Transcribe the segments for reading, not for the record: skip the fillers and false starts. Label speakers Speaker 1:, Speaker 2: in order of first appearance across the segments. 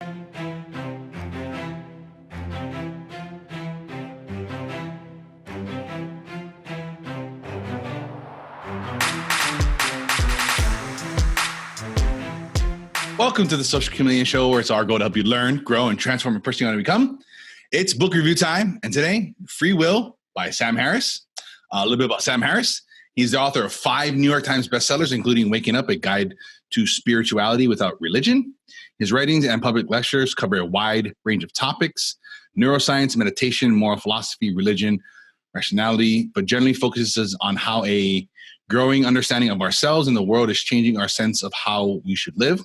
Speaker 1: Welcome to the Social Chameleon Show, where it's our goal to help you learn, grow, and transform the person you want to become. It's book review time, and today, Freewill by Sam Harris. A little bit about Sam Harris. He's the author of 5 New York Times bestsellers, including Waking Up, A Guide to Spirituality Without Religion. His writings and public lectures cover a wide range of topics: neuroscience, meditation, moral philosophy, religion, rationality, but generally focuses on how a growing understanding of ourselves and the world is changing our sense of how we should live.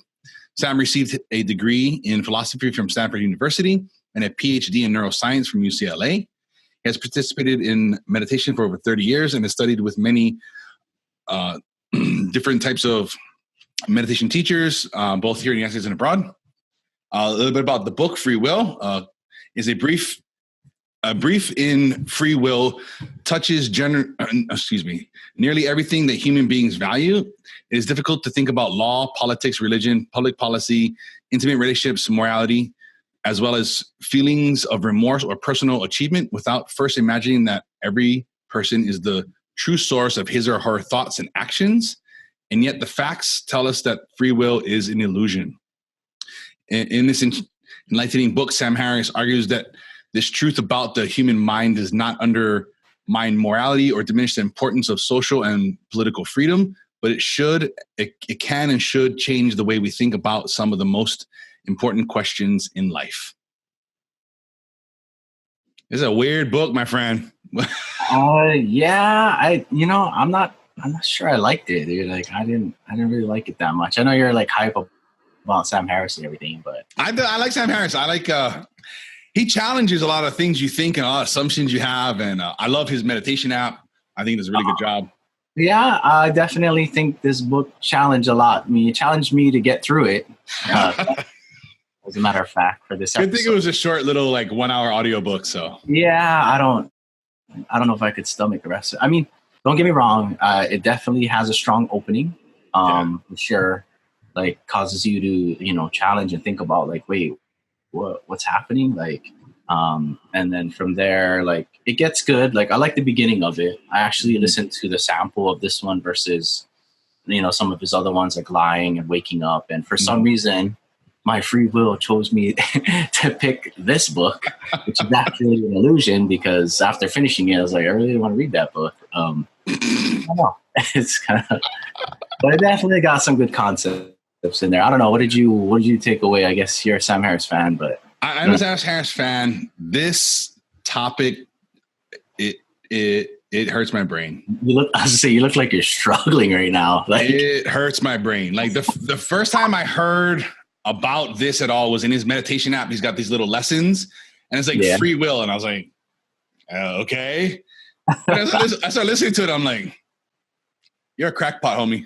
Speaker 1: Sam received a degree in philosophy from Stanford University and a PhD in neuroscience from UCLA. He has participated in meditation for over 30 years and has studied with many different types of meditation teachers, both here in the United States and abroad. A little bit about the book, Freewill, is a brief in Freewill touches nearly everything that human beings value. It is difficult to think about law, politics, religion, public policy, intimate relationships, morality, as well as feelings of remorse or personal achievement without first imagining that every person is the true source of his or her thoughts and actions. And yet the facts tell us that free will is an illusion. In this enlightening book, Sam Harris argues that this truth about the human mind does not undermine morality or diminish the importance of social and political freedom, but it can and should change the way we think about some of the most important questions in life. It's a weird book, my friend.
Speaker 2: Yeah, I'm not sure I liked it, dude. Like, I didn't really like it that much. I know you're like hype about Sam Harris and everything, but
Speaker 1: I like Sam Harris. I like, he challenges a lot of things you think and a lot of assumptions you have. And I love his meditation app. I think he does a really good job.
Speaker 2: Yeah, I definitely think this book challenged a lot. I mean, it challenged me to get through it. As a matter of fact, for this episode.
Speaker 1: Good thing it was a short little 1 hour audiobook. So
Speaker 2: yeah, I don't know if I could stomach the rest of it. I mean, don't get me wrong. It definitely has a strong opening. For sure, causes you to, challenge and think about wait, what's happening? And then from there, it gets good. I like the beginning of it. I actually listened to the sample of this one versus, some of his other ones like Lying and Waking Up. And for some reason, my free will chose me to pick this book, which is actually an illusion because after finishing it, I was like, I really want to read that book. I don't know. It's kind of, but it definitely got some good concepts in there. I don't know. What did you take away? I guess you're a Sam Harris fan, but
Speaker 1: I'm a Sam Harris fan. This topic, it hurts my brain.
Speaker 2: You look like you're struggling right now.
Speaker 1: It hurts my brain. The first time I heard about this at all was in his meditation app. He's got these little lessons, and it's free will. And I was like, okay. But I started listening to it. I'm like, you're a crackpot, homie.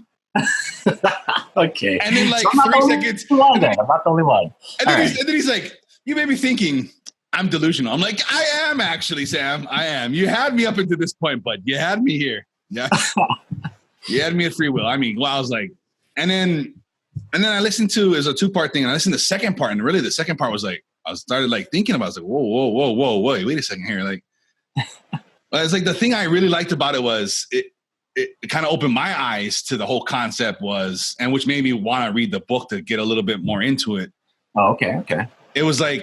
Speaker 2: Okay.
Speaker 1: And then 3 seconds.
Speaker 2: I'm not the only one.
Speaker 1: And then he's like, you may be thinking I'm delusional. I'm like, I am actually, Sam. I am. You had me up until this point, but you had me here. Yeah. You had me at free will. I mean, I was like, and then I listened to, it was a 2-part thing. And I listened to the second part. And really the second part was I started thinking about it. I was like, whoa, wait a second here. It's the thing I really liked about it was it kind of opened my eyes to the whole concept and which made me want to read the book to get a little bit more into it.
Speaker 2: Oh, okay.
Speaker 1: It was we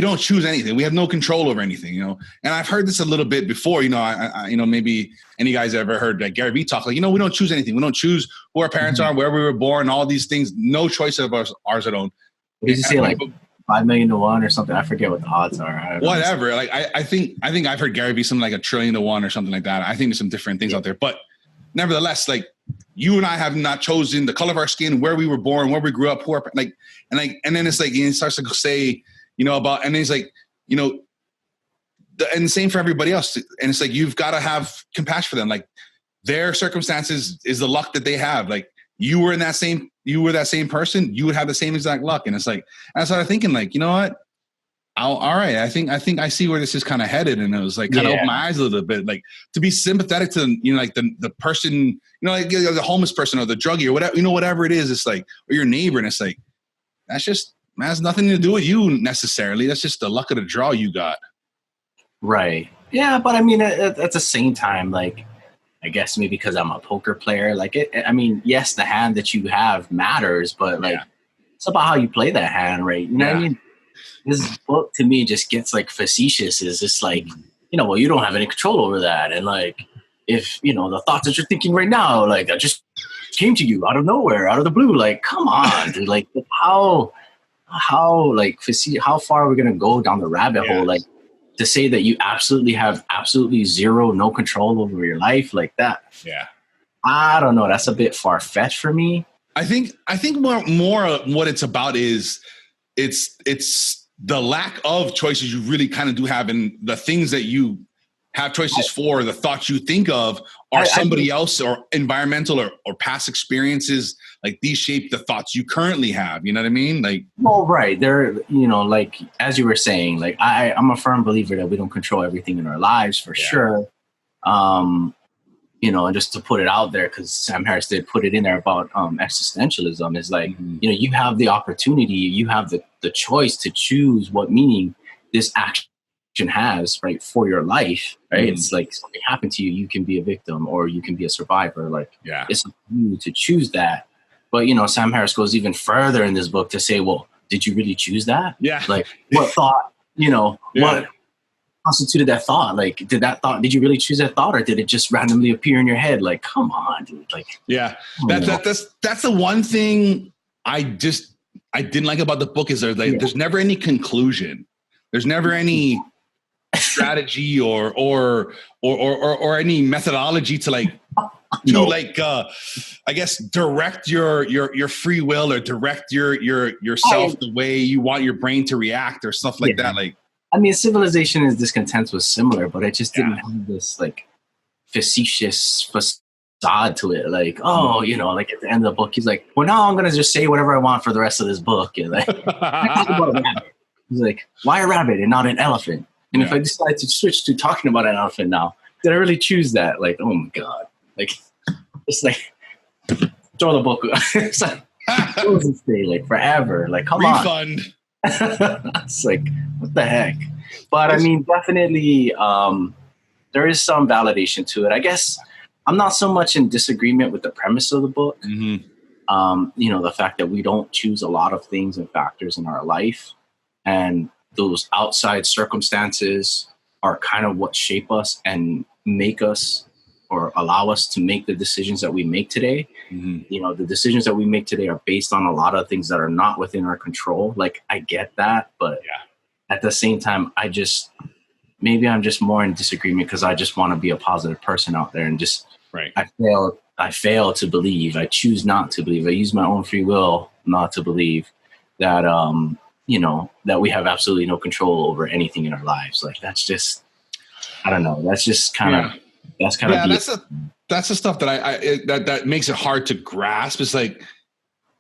Speaker 1: don't choose anything. We have no control over anything, And I've heard this a little bit before, I maybe any guys ever heard Gary Vee talk, we don't choose anything. We don't choose who our parents are, where we were born, all these things, no choice of ours at all.
Speaker 2: Did you say 5 million to 1 or something? I forget what the odds are.
Speaker 1: Whatever. I think I've heard Gary Vee something like 1 trillion to 1 or something like that. I think there's some different things out there, but nevertheless, you and I have not chosen the color of our skin, where we were born, where we grew up, and then it's he starts to say, about, and then he's and the same for everybody else. And it's you've got to have compassion for them. Their circumstances is the luck that they have. You were that same person, you would have the same exact luck. And it's I started thinking you know what? All right. I think I see where this is kind of headed. And it was kind of opened my eyes a little bit, to be sympathetic to, the person, the homeless person or the druggie or whatever, whatever it is. It's or your neighbor. And it's has nothing to do with you necessarily. That's just the luck of the draw you got.
Speaker 2: Right. Yeah, but I mean, at the same time, like, I guess maybe because I'm a poker player, like, I mean, yes, the hand that you have matters, but like, it's about how you play that hand, right? You know what I mean? This book to me just gets like facetious. Is just like, well, you don't have any control over that, and like, if the thoughts that you're thinking right now, like, that just came to you out of nowhere, out of the blue, like, come on, dude, like, how like, how far are we gonna go down the rabbit hole, like, to say that you have absolutely zero, no control over your life like that?
Speaker 1: Yeah,
Speaker 2: I don't know. That's a bit far fetched for me.
Speaker 1: I think more what it's about is it's the lack of choices you really kind of do have, and the things that you have choices for, the thoughts you think of are somebody else or environmental or past experiences. Like, these shape the thoughts you currently have. You know what I mean? Like,
Speaker 2: well, right. They're, like, as you were saying, like, I'm a firm believer that we don't control everything in our lives for sure. And just to put it out there, because Sam Harris did put it in there about existentialism, is like, you have the opportunity, you have the choice to choose what meaning this action has, right, for your life, right? It's like, something happened to you, you can be a victim or you can be a survivor. Like, it's up to you to choose that. But Sam Harris goes even further in this book to say, well, did you really choose that? Like, what thought, what constituted that thought? Like, did you really choose that thought, or did it just randomly appear in your head? Like, come on, dude. Like,
Speaker 1: that's the one thing I didn't like about the book, is there's never any conclusion. There's never any strategy or any methodology to like I guess direct your free will, or direct yourself the way you want your brain to react, or stuff like that. Like,
Speaker 2: I mean, Civilization is Discontent was similar, but it just didn't have this like facetious facade to it. Like, like at the end of the book, he's like, well, now I'm gonna just say whatever I want for the rest of this book. And like, he's like, why a rabbit and not an elephant? And if I decide to switch to talking about an elephant now, did I really choose that? Like, oh my God. Like, it's like, throw the book. It's like, it doesn't stay like forever. Like, come on. It's like, what the heck? But I mean, definitely, there is some validation to it. I guess I'm not so much in disagreement with the premise of the book. The fact that we don't choose a lot of things and factors in our life, and those outside circumstances are kind of what shape us and make us, or allow us to make the decisions that we make today. The decisions that we make today are based on a lot of things that are not within our control. Like, I get that, but at the same time, maybe I'm just more in disagreement because I just want to be a positive person out there, and just, I fail to believe. I choose not to believe. I use my own free will not to believe that, that we have absolutely no control over anything in our lives. Like, that's just, I don't know. That's just kind of, that's the stuff that that makes it hard to grasp. It's like,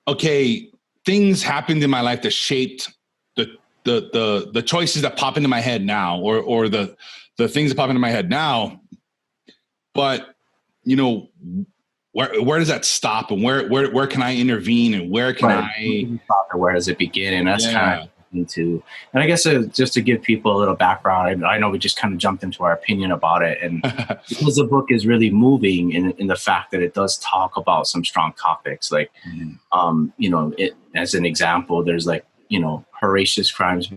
Speaker 2: okay, things happened in my life that shaped the choices that pop into my head now, or the things that pop into my head now. But where does that stop, and where can I intervene, and where can I stop, or where does it begin? And that's kind of into, and I guess just to give people a little background, I know we just kind of jumped into our opinion about it, and because the book is really moving in the fact that it does talk about some strong topics, like it, as an example, there's like horrendous crimes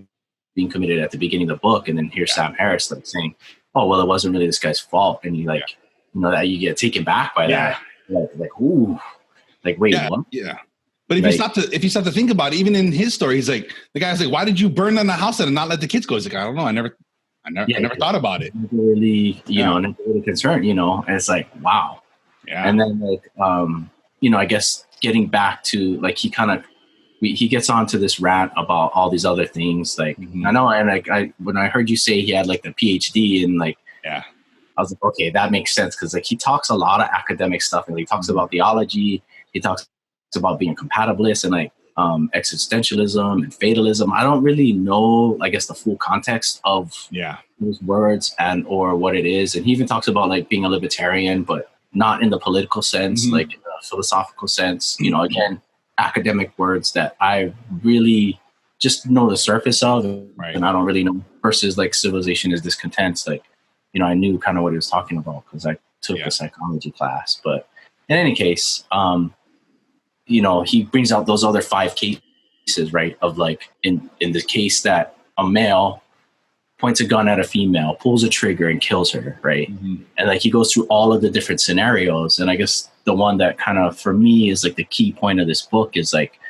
Speaker 2: being committed at the beginning of the book, and then here's Sam Harris like saying, oh well, it wasn't really this guy's fault, and you like that you get taken back by that, like ooh, like wait, what?
Speaker 1: But if you start to think about it, even in his story, he's like, the guy's like, why did you burn down the house and not let the kids go? He's like, I don't know. I never thought about it.
Speaker 2: Never really, never really concerned, and it's like, wow. Yeah. And then like, I guess getting back to like, he gets onto this rant about all these other things. Like, I know. And like, when I heard you say he had like the PhD, and like, I was like, okay, that makes sense. Cause like, he talks a lot of academic stuff, and he talks about theology. He talks about being a compatibilist, and like existentialism and fatalism. I don't really know, I guess, the full context of those words and or what it is. And he even talks about like being a libertarian, but not in the political sense, like in the philosophical sense. Again, academic words that I really just know the surface of,
Speaker 1: Right.
Speaker 2: and I don't really know, versus like civilization is discontent. Like, I knew kind of what he was talking about because I took a psychology class. But in any case, he brings out those other 5 cases, right? Of like in the case that a male points a gun at a female, pulls a trigger and kills her, right? Mm-hmm. And like he goes through all of the different scenarios. And I guess the one that kind of, for me, is like the key point of this book is like,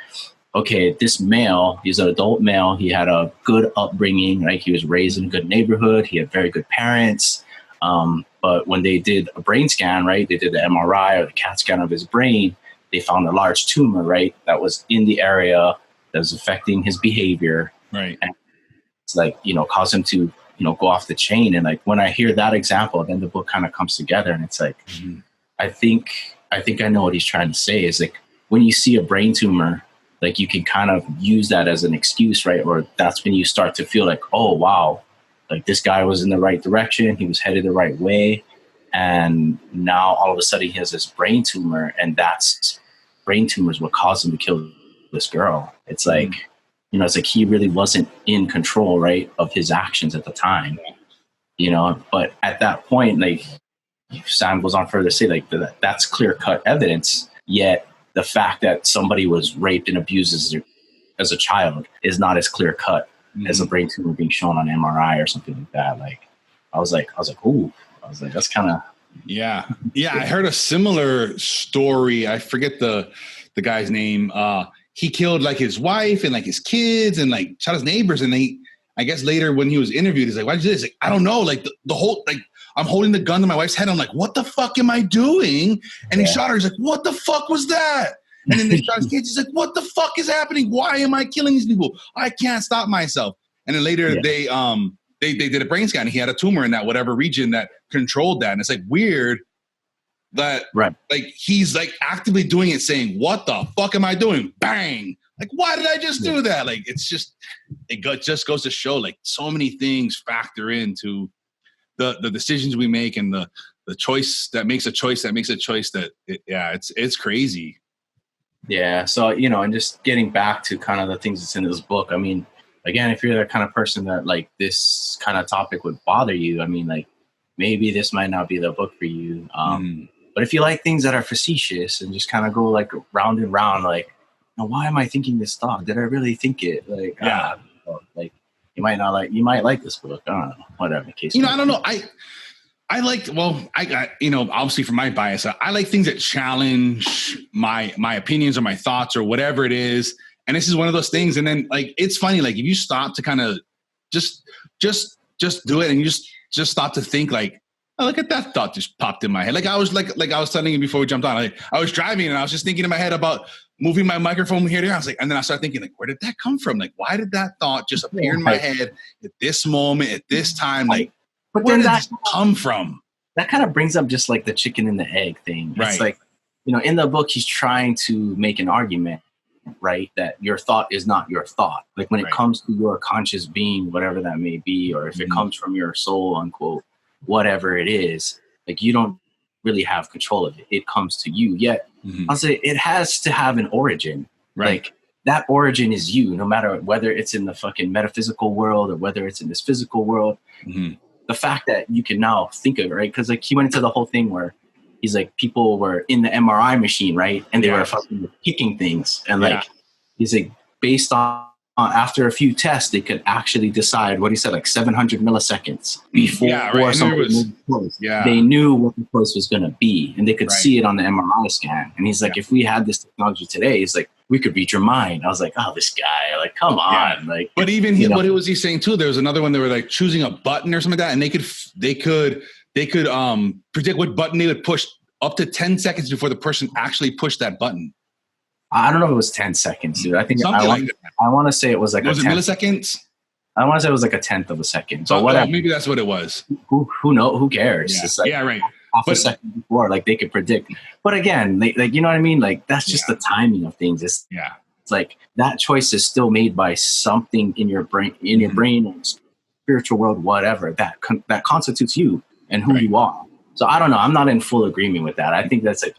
Speaker 2: okay, this male, he's an adult male. He had a good upbringing, right? He was raised in a good neighborhood. He had very good parents. But when they did a brain scan, right, they did the MRI or the CAT scan of his brain, they found a large tumor, right, that was in the area that was affecting his behavior. Right. And it's like, cause him to, go off the chain. And like, when I hear that example, then the book kind of comes together and it's like, mm-hmm. I think I know what he's trying to say is like, when you see a brain tumor, like you can kind of use that as an excuse, right? Or that's when you start to feel like, oh, wow, like this guy was in the right direction. He was headed the right way. And now all of a sudden he has this brain tumor, and that's brain tumors what caused him to kill this girl. It's like, mm-hmm. It's like he really wasn't in control, right, of his actions at the time, but at that point, like Sam goes on further to say, like that's clear cut evidence. Yet the fact that somebody was raped and abused as a child is not as clear cut mm-hmm. as a brain tumor being shown on MRI or something like that. Like, I was like, ooh, that's kind of.
Speaker 1: Yeah. Yeah. I heard a similar story. I forget the guy's name. He killed like his wife and like his kids and like shot his neighbors. And I guess later when he was interviewed, he's like, why did you do this? Like, I don't know. Like the whole, like I'm holding the gun to my wife's head. I'm like, what the fuck am I doing? And he shot her. He's like, what the fuck was that? And then they shot his kids. He's like, what the fuck is happening? Why am I killing these people? I can't stop myself. And then later they did a brain scan. He had a tumor in that whatever region that controlled that. And it's like weird that like he's like actively doing it, saying, what the fuck am I doing? Bang. Like, why did I just do that? Like, it's just, just goes to show like so many things factor into the decisions we make and the choice that makes a choice that it's crazy.
Speaker 2: Yeah. So, and just getting back to kind of the things that's in this book. I mean, again, if you're the kind of person that like this kind of topic would bother you, I mean, like maybe this might not be the book for you. But if you like things that are facetious and just kind of go like round and round, like, why am I thinking this thought? Did I really think it? Like, like you might like this book. I don't know, whatever case.
Speaker 1: I don't know. I like, obviously from my bias, I like things that challenge my opinions or my thoughts or whatever it is. And this is one of those things. And then like, it's funny, like if you stop to kind of just do it and you just stop to think like, oh, look at that thought just popped in my head. Like I was telling you before we jumped on, like I was driving and I was just thinking in my head about moving my microphone here to there. I was like, and then I started thinking like, where did that come from? Like, why did that thought just appear in my head at this moment, at this time? Like, but where did that come from?
Speaker 2: That kind of brings up just like the chicken and the egg thing. Right. It's like, in the book, he's trying to make an argument, right? That your thought is not your thought. Like when it comes to your conscious being, whatever that may be, or if it comes from your soul, unquote, whatever it is, like you don't really have control of it. It comes to you. Yet I'll say it has to have an origin. Right. Like that origin is you, no matter whether it's in the fucking metaphysical world or whether it's in this physical world. Mm-hmm. The fact that you can now think of it, right? Because like he went into the whole thing where he's like, people were in the MRI machine, right? And they were fucking picking things. And like, he's like, based on after a few tests, they could actually decide what he said, like 700 milliseconds before something they knew what the choice was going to be. And they could see it on the MRI scan. And he's like, if we had this technology today, he's like, we could read your mind. I was like, oh, this guy, like, come on. Like,
Speaker 1: but even what was he saying too? There was another one. They were like choosing a button or something like that. And they could predict what button they would push up to 10 seconds before the person actually pushed that button.
Speaker 2: I don't know if it was 10 seconds, dude. I think I want to say it was like
Speaker 1: was it milliseconds?
Speaker 2: I want to say it was like a tenth of a second.
Speaker 1: So whatever. Maybe that's what it was.
Speaker 2: Who knows? Who cares?
Speaker 1: Yeah.
Speaker 2: It's like
Speaker 1: right.
Speaker 2: Half a second before, like they could predict. But again, like you know what I mean? Like that's just the timing of things. It's like that choice is still made by something in your brain, or spiritual world, whatever that constitutes you and who you are. So I don't know. I'm not in full agreement with that. I think that's like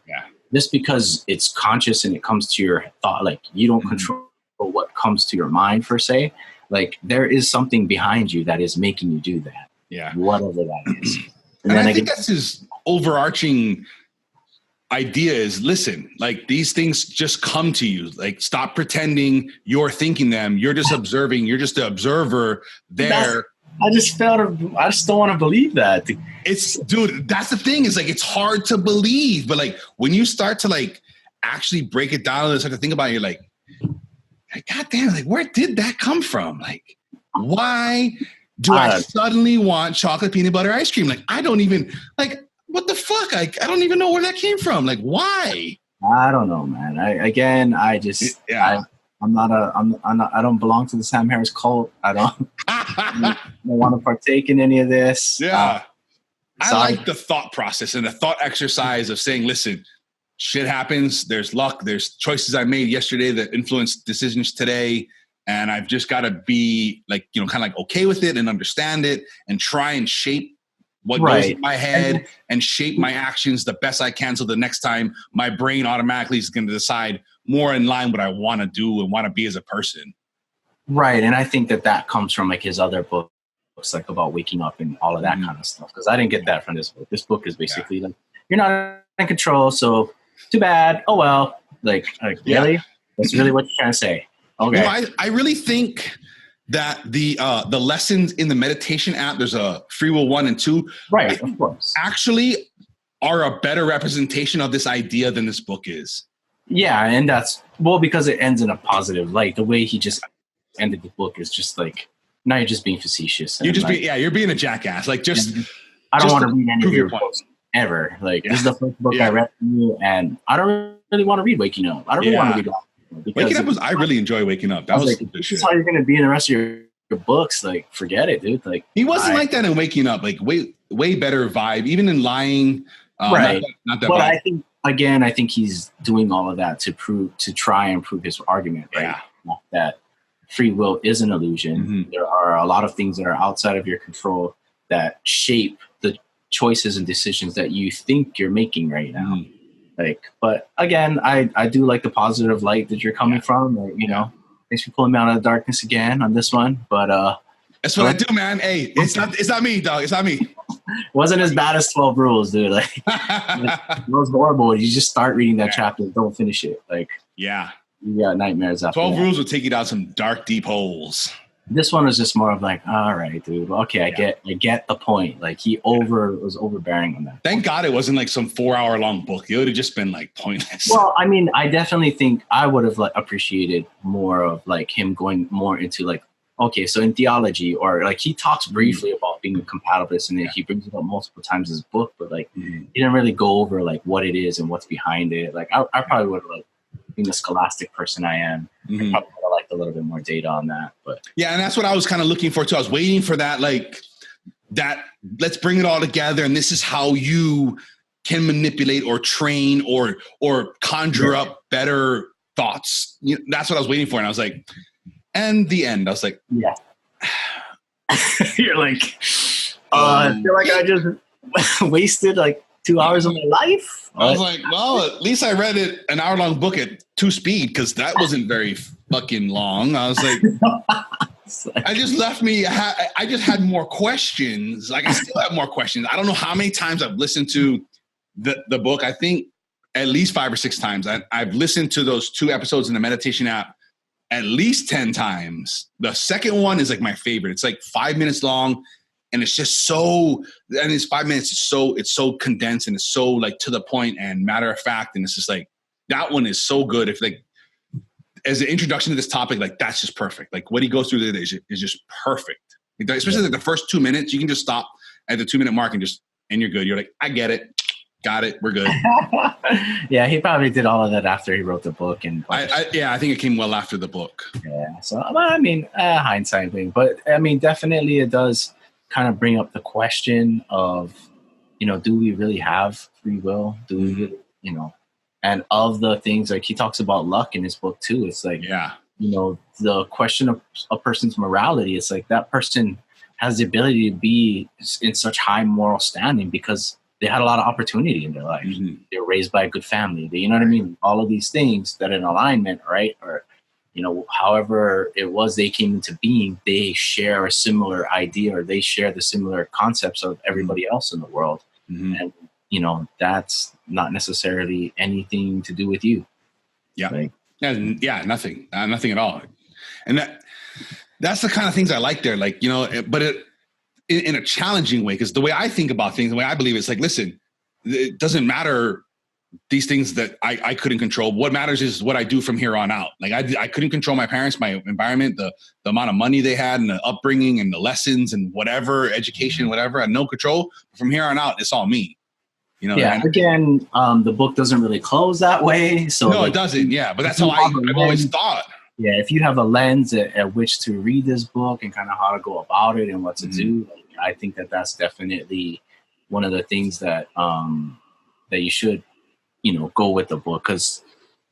Speaker 2: just because it's conscious and it comes to your thought, like you don't control what comes to your mind per se. Like there is something behind you that is making you do that.
Speaker 1: Yeah.
Speaker 2: Whatever that is.
Speaker 1: And I think that's his overarching idea is, listen, like these things just come to you. Like stop pretending you're thinking them. You're just observing. You're just the observer there.
Speaker 2: I just don't want to believe that.
Speaker 1: Dude, that's the thing is like, it's hard to believe, but like when you start to like actually break it down and start to think about it, you're like, God damn, like where did that come from? Like, why do I suddenly want chocolate peanut butter ice cream? Like, I don't even like, what the fuck? I don't even know where that came from. Like, why?
Speaker 2: I don't know, man. I don't belong to the Sam Harris cult. I don't want to partake in any of this.
Speaker 1: Yeah. I like the thought process and the thought exercise of saying, listen, shit happens. There's luck. There's choices I made yesterday that influenced decisions today. And I've just got to be like, kind of like okay with it and understand it and try and shape what goes in my head and shape my actions the best I can. So the next time my brain automatically is going to decide more in line what I want to do and want to be as a person.
Speaker 2: Right. And I think that comes from like his other books, like about waking up and all of that kind of stuff. Cause I didn't get that from this book. This book is basically like, you're not in control. So too bad. Oh, well, like really? That's really what you're trying to say. Okay.
Speaker 1: I really think that the lessons in the meditation app, there's a Freewill 1 and 2,
Speaker 2: right? Of course,
Speaker 1: actually are a better representation of this idea than this book is.
Speaker 2: Yeah, and that's because it ends in a positive light. The way he just ended the book is just like, now you're just being facetious.
Speaker 1: You're just you're being a jackass. Like
Speaker 2: I don't want to read any of your books ever. Like this is the first book I read from you, and I don't really want to read Waking Up. I don't really want to read that.
Speaker 1: Waking Up I really enjoy Waking Up. That was
Speaker 2: like, this is how you're going to be in the rest of your books. Like, forget it, dude. Like,
Speaker 1: he wasn't like that in Waking Up. Like, way better vibe. Even in Lying,
Speaker 2: right?
Speaker 1: Not that
Speaker 2: but
Speaker 1: vibe.
Speaker 2: I think he's doing all of that to try and prove his argument, right? Yeah. That free will is an illusion. Mm-hmm. There are a lot of things that are outside of your control that shape the choices and decisions that you think you're making right now. Mm-hmm. Like, but again, I do like the positive light that you're coming from. Like, thanks for pulling me out of the darkness again on this one. But
Speaker 1: that's what I do, man. Hey, it's not me, dog. It's not me.
Speaker 2: Wasn't as bad as 12 Rules, dude. Like, it was horrible. You just start reading that chapter, don't finish it. Like, you got nightmares after
Speaker 1: 12 Rules will take you down some dark, deep holes.
Speaker 2: This one was just more of like, all right, dude. Okay, I get the point. Like was overbearing on that.
Speaker 1: Thank God it wasn't like some 4-hour long book. It would have just been like pointless.
Speaker 2: Well, I mean, I definitely think I would have like appreciated more of like him going more into like, okay, so in theology, or like he talks briefly about being a compatibilist, and then he brings it up multiple times in his book, but like he didn't really go over like what it is and what's behind it. Like I probably would have like, being the scholastic person I am, I probably would have liked a little bit more data on that. But
Speaker 1: yeah, and that's what I was kind of looking for too. I was waiting for that, like that. Let's bring it all together, and this is how you can manipulate or train or conjure up better thoughts. That's what I was waiting for, and I was like, and the end. I was like,
Speaker 2: yeah. You're like, I feel like I just wasted like 2 hours of my life.
Speaker 1: I was like, well, at least I read it an hour-long book at 2 speed, because that wasn't very fucking long. I was like, I just I just had more questions. Like, I still have more questions. I don't know how many times I've listened to the book. I think at least 5 or 6 times. I've listened to those 2 episodes in the meditation app at least 10 times. The second one is like my favorite. It's like 5 minutes long. And it's just and it's 5 minutes. It's so condensed, and it's so like to the point and matter of fact. And it's just like, that one is so good. If like, as an introduction to this topic, like that's just perfect. Like what he goes through there is just perfect. Especially like the first 2 minutes, you can just stop at the 2-minute mark and you're good. You're like, I get it. Got it. We're good.
Speaker 2: Yeah. He probably did all of that after he wrote the book. And
Speaker 1: I think it came well after the book.
Speaker 2: Yeah. So, I mean, hindsight thing, but I mean, definitely it does kind of bring up the question of, do we really have free will? Do we really, and of the things, like he talks about luck in his book too. It's like, the question of a person's morality. It's like that person has the ability to be in such high moral standing because they had a lot of opportunity in their life.
Speaker 1: Mm-hmm.
Speaker 2: They were raised by a good family. You know what I mean? All of these things that in alignment, right? Or, however it was they came into being, they share a similar idea, or they share the similar concepts of everybody else in the world.
Speaker 1: Mm-hmm.
Speaker 2: And, that's not necessarily anything to do with you.
Speaker 1: Yeah.
Speaker 2: Like,
Speaker 1: nothing at all. And that's the kind of things I like there. Like, but in a challenging way, because the way I think about things, the way I believe it's like, listen, it doesn't matter these things that I couldn't control. What matters is what I do from here on out. Like I couldn't control my parents, my environment, the amount of money they had and the upbringing and the lessons and whatever, education, whatever. I had no control. From here on out, it's all me.
Speaker 2: Again, the book doesn't really close that way. So
Speaker 1: no, it doesn't. Yeah, but that's how I've always thought.
Speaker 2: Yeah, if you have a lens at which to read this book and kind of how to go about it and what to do, I think that's definitely one of the things that that you should, go with the book, because,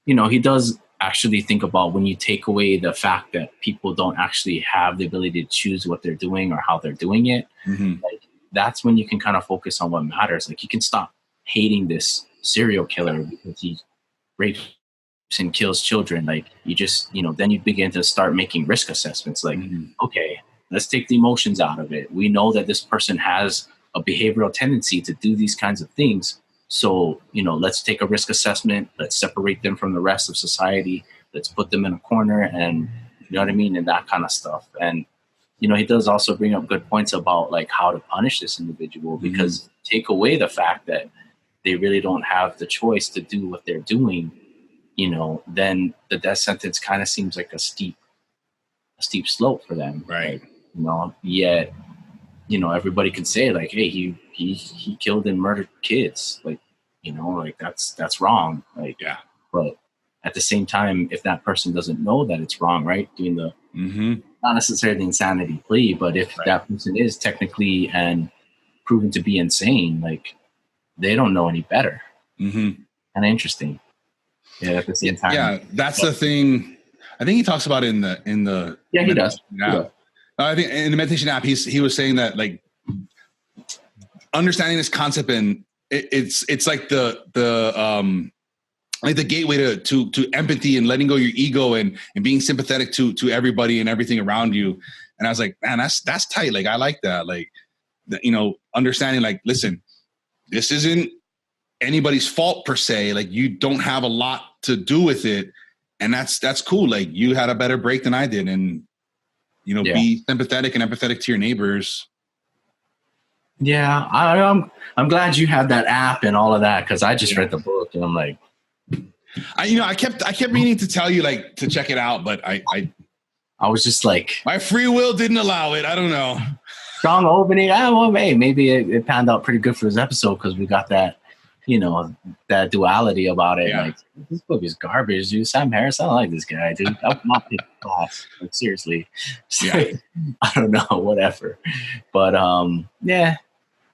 Speaker 2: he does actually think about when you take away the fact that people don't actually have the ability to choose what they're doing or how they're doing it.
Speaker 1: Mm-hmm.
Speaker 2: Like, that's when you can kind of focus on what matters. Like, you can stop hating this serial killer because he rapes and kills children. Like, you just, then you begin to start making risk assessments. Like, okay, let's take the emotions out of it. We know that this person has a behavioral tendency to do these kinds of things. So, let's take a risk assessment. Let's separate them from the rest of society. Let's put them in a corner, and you know what I mean? And that kind of stuff. And, he does also bring up good points about like how to punish this individual, because take away the fact that they really don't have the choice to do what they're doing, then the death sentence kind of seems like a steep slope for them.
Speaker 1: Right.
Speaker 2: Like, yet, everybody can say like, hey, he killed and murdered kids. Like, like that's wrong. Like,
Speaker 1: yeah.
Speaker 2: But at the same time, if that person doesn't know that it's wrong, right? Doing the, not necessarily the insanity plea, but if that person is technically and proven to be insane, like, they don't know any better. Kind of interesting. Yeah, at the same time.
Speaker 1: Yeah, that's the thing. I think he talks about it in the
Speaker 2: yeah, he does.
Speaker 1: I think in the meditation app, he was saying that like understanding this concept, and it's like the like the gateway to empathy and letting go of your ego and being sympathetic to everybody and everything around you. And I was like, man, that's tight. Like, I like that. Like, understanding like, listen, this isn't anybody's fault per se. Like, you don't have a lot to do with it. And that's cool. Like, you had a better break than I did. And, be sympathetic and empathetic to your neighbors.
Speaker 2: Yeah. I'm glad you had that app and all of that, because I just read the book and I'm like,
Speaker 1: I kept meaning to tell you like to check it out, but I
Speaker 2: was just like,
Speaker 1: my free will didn't allow it. I don't know.
Speaker 2: Strong opening. Well, hey, maybe it panned out pretty good for this episode because we got that, that duality about it.
Speaker 1: Yeah.
Speaker 2: Like, this book is garbage, dude. Sam Harris, I don't like this guy, dude. I would not pick class. Like, seriously.
Speaker 1: Yeah.
Speaker 2: I don't know, whatever. But yeah.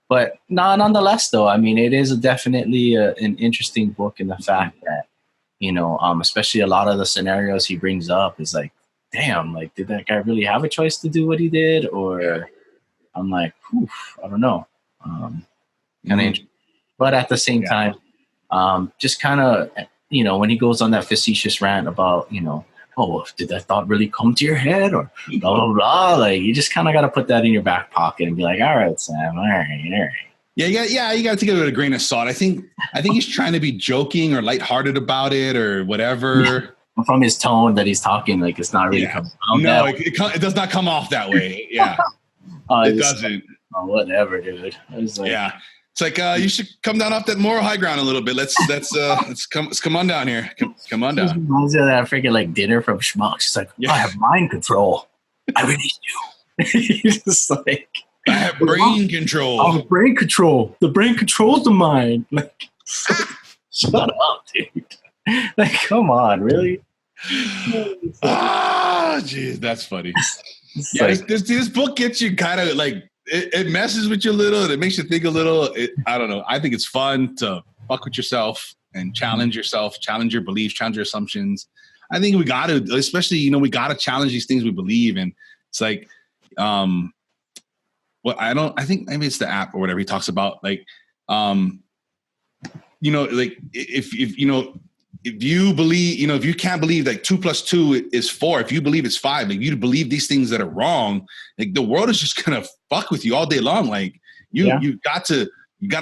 Speaker 2: But nonetheless, though, I mean, it is definitely an interesting book in the fact that, especially a lot of the scenarios he brings up is like, damn, like, did that guy really have a choice to do what he did? Or I'm like, I don't know. Kind of interesting. But at the same time, just kind of, when he goes on that facetious rant about, oh, did that thought really come to your head, or blah, blah, blah. Like, you just kind of got to put that in your back pocket and be like, all right, Sam, all right.
Speaker 1: Yeah, you got to take it with a grain of salt. I think he's trying to be joking or lighthearted about it or whatever.
Speaker 2: Yeah. From his tone that he's talking, like, it's not really coming out.
Speaker 1: No, it does not come off that way. Yeah, it doesn't.
Speaker 2: Oh, whatever, dude. Like,
Speaker 1: yeah. It's like you should come down off that moral high ground a little bit. Let's come on down here. Come on down.
Speaker 2: Reminds me of that freaking like dinner from Schmucks. It's like, I have mind control. I release you. He's just like,
Speaker 1: I have brain control.
Speaker 2: I have brain control. The brain controls the mind. Like, shut up, dude. Like, come on, really?
Speaker 1: Jeez, that's funny. Yeah, like, this book gets you kind of like. It messes with you a little. It makes you think a little. I don't know. I think it's fun to fuck with yourself and challenge yourself, challenge your beliefs, challenge your assumptions. I think we got to, especially, we got to challenge these things we believe in. It's like, I think maybe it's the app or whatever he talks about. Like, You know, like if you believe, you know, if you can't believe like 2 + 2 is 4, if you believe it's 5, like you believe these things that are wrong, like the world is just gonna fuck with you all day long. Like you got to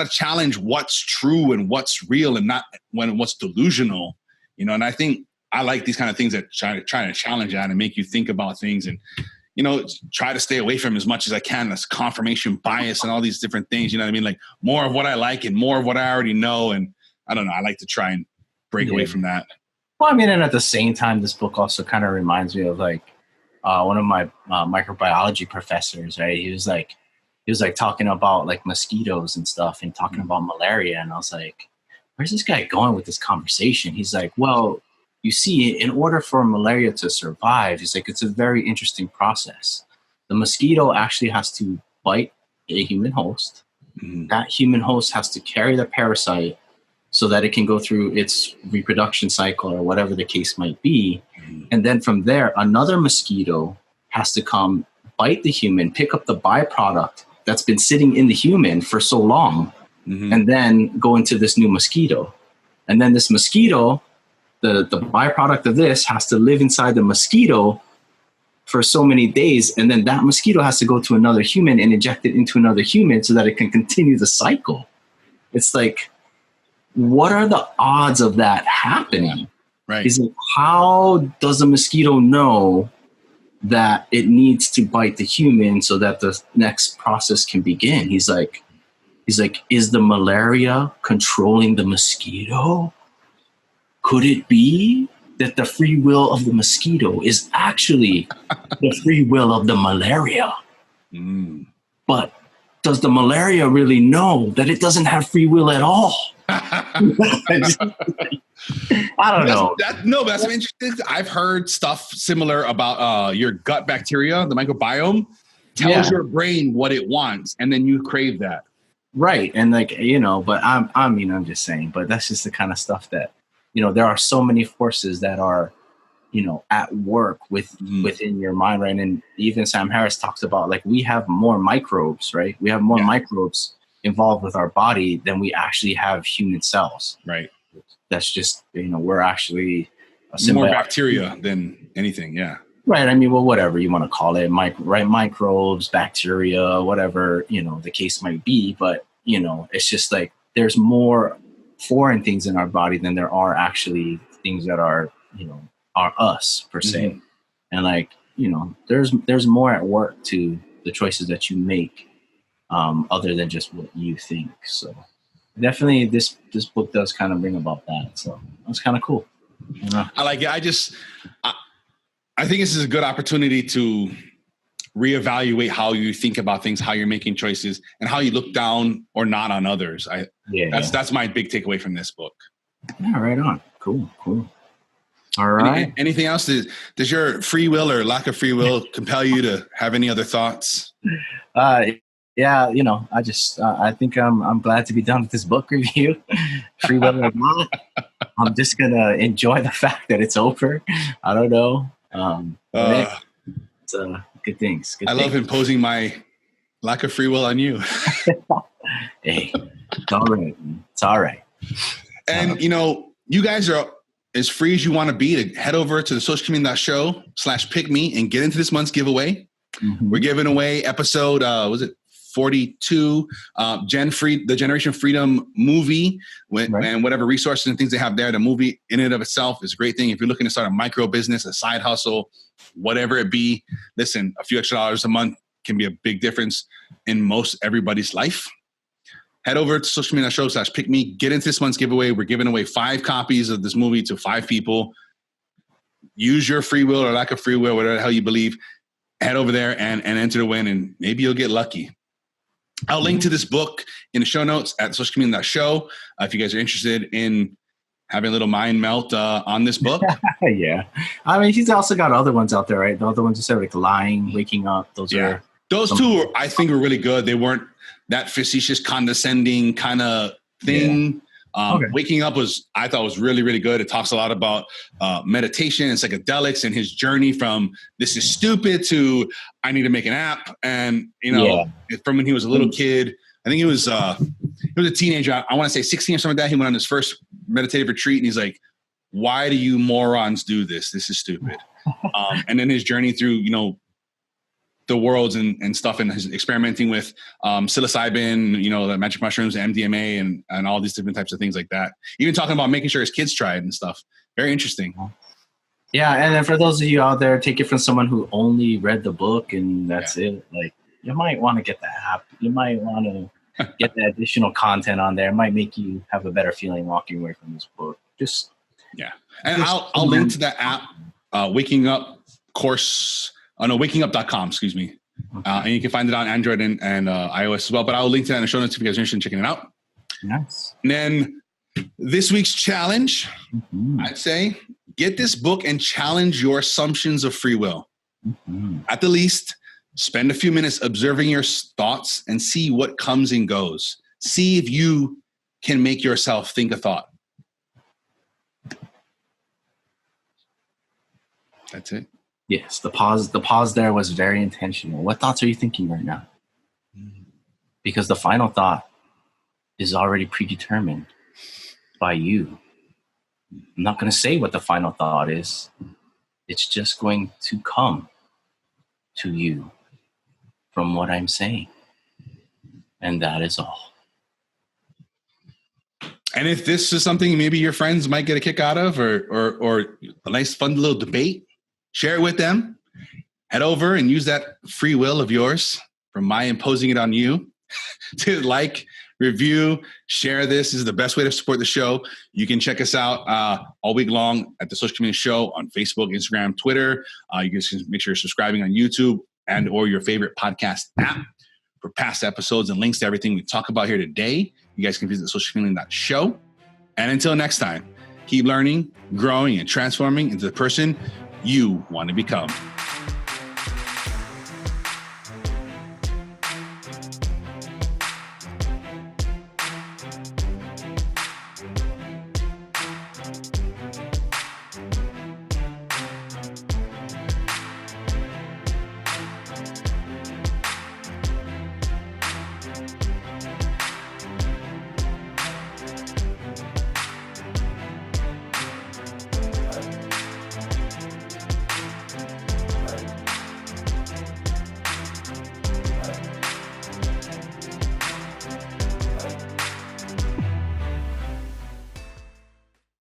Speaker 1: challenge what's true and what's real and not what's delusional, you know. And I think I like these kind of things that try to challenge that and make you think about things, and you know, try to stay away from as much as I can. That's confirmation bias and all these different things. You know what I mean? Like more of what I like and more of what I already know. And I don't know. I like to try and break away from that.
Speaker 2: Well, I mean, and at the same time, this book also kind of reminds me of like one of my microbiology professors, right? He was like talking about like mosquitoes and stuff and talking about malaria. And I was like, where's this guy going with this conversation? He's like, well, you see, in order for malaria to survive, he's like, it's a very interesting process. The mosquito actually has to bite a human host. Mm-hmm. That human host has to carry the parasite so that it can go through its reproduction cycle or whatever the case might be. Mm-hmm. And then from there, another mosquito has to come bite the human, pick up the byproduct that's been sitting in the human for so long, and then go into this new mosquito. And then this mosquito, the byproduct of this has to live inside the mosquito for so many days. And then that mosquito has to go to another human and inject it into another human so that it can continue the cycle. It's like, what are the odds of that happening?
Speaker 1: Right.
Speaker 2: Is it, how does the mosquito know that it needs to bite the human so that the next process can begin? He's like, is the malaria controlling the mosquito? Could it be that the free will of the mosquito is actually the free will of the malaria? But does the malaria really know that it doesn't have free will at all? I don't know.
Speaker 1: But that's interesting. I've heard stuff similar about your gut bacteria, the microbiome, tells your brain what it wants, and then you crave that.
Speaker 2: Right. And like, you know, but I'm just saying, but that's just the kind of stuff that, you know, there are so many forces that are, you know, at work within your mind, right? And even Sam Harris talks about, like, we have more microbes, right? We have more microbes involved with our body than we actually have human cells.
Speaker 1: Right.
Speaker 2: That's just, you know, we're actually
Speaker 1: more bacteria than anything. Yeah.
Speaker 2: Right. I mean, well, whatever you want to call it, microbes, bacteria, whatever, you know, the case might be. But, you know, it's just like there's more foreign things in our body than there are actually things that are, you know, are us per se. And like, you know, there's more at work to the choices that you make, other than just what you think. So definitely this book does kind of bring about that. So that's kind of cool. You know?
Speaker 1: I like it. I think this is a good opportunity to reevaluate how you think about things, how you're making choices, and how you look down or not on others. That's my big takeaway from this book.
Speaker 2: Yeah, right on. Cool. All right.
Speaker 1: Anything else? Does your free will or lack of free will compel you to have any other thoughts?
Speaker 2: Yeah, you know, I think I'm glad to be done with this book review. Free will or not, I'm just gonna enjoy the fact that it's over. I don't know. It's good things. I
Speaker 1: love imposing my lack of free will on you.
Speaker 2: Hey, it's all right. It's all right.
Speaker 1: And you know, you guys are as free as you want to be to head over to thesocialchameleon.show/pick me and get into this month's giveaway. We're giving away episode, was it 42, the Generation Freedom movie, and whatever resources and things they have there. The movie in and of itself is a great thing. If you're looking to start a micro business, a side hustle, whatever it be, listen, a few extra dollars a month can be a big difference in most everybody's life. Head over to socialchameleon.show/pick-me. Get into this month's giveaway. We're giving away 5 copies of this movie to 5 people. Use your free will or lack of free will, whatever the hell you believe. Head over there and enter to win, and maybe you'll get lucky. I'll link to this book in the show notes at thesocialchameleon.show if you guys are interested in having a little mind melt on this book.
Speaker 2: Yeah. I mean, he's also got other ones out there, right? The other ones you said, like Lying, Waking Up. Those two,
Speaker 1: I think, were really good. They weren't that facetious, condescending kind of thing. Waking Up I thought was really, really good. It talks a lot about meditation and psychedelics and his journey from this is stupid to I need to make an app. And, you know, from when he was a little kid, I think he was he was a teenager. I want to say 16 or something like that. He went on his first meditative retreat, and he's like, "Why do you morons do this? This is stupid." And then his journey through, the worlds and stuff, and his experimenting with psilocybin, the magic mushrooms, MDMA, and all these different types of things like that. Even talking about making sure his kids try it and stuff. Very interesting.
Speaker 2: Yeah, and then for those of you out there, take it from someone who only read the book and that's it. Like, you might want to get the app. You might want to get the additional content on there. It might make you have a better feeling walking away from this book.
Speaker 1: And I'll link to that app, Waking Up course. WakingUp.com, excuse me. Okay. And you can find it on Android and iOS as well. But I'll link to that in the show notes if you guys are interested in checking it out.
Speaker 2: Nice.
Speaker 1: And then this week's challenge, I'd say, get this book and challenge your assumptions of free will. At the least, spend a few minutes observing your thoughts and see what comes and goes. See if you can make yourself think a thought. That's it.
Speaker 2: Yes, the pause there was very intentional. What thoughts are you thinking right now? Because the final thought is already predetermined by you. I'm not going to say what the final thought is. It's just going to come to you from what I'm saying. And that is all.
Speaker 1: And if this is something maybe your friends might get a kick out of or a nice fun little debate, share it with them. Head over and use that free will of yours from my imposing it on you to like, review, share this. This is the best way to support the show. You can check us out all week long at The Social Chameleon Show on Facebook, Instagram, Twitter. You guys can make sure you're subscribing on YouTube and or your favorite podcast app for past episodes and links to everything we talk about here today. You guys can visit thesocialchameleon.show. And until next time, keep learning, growing, and transforming into the person you want to become.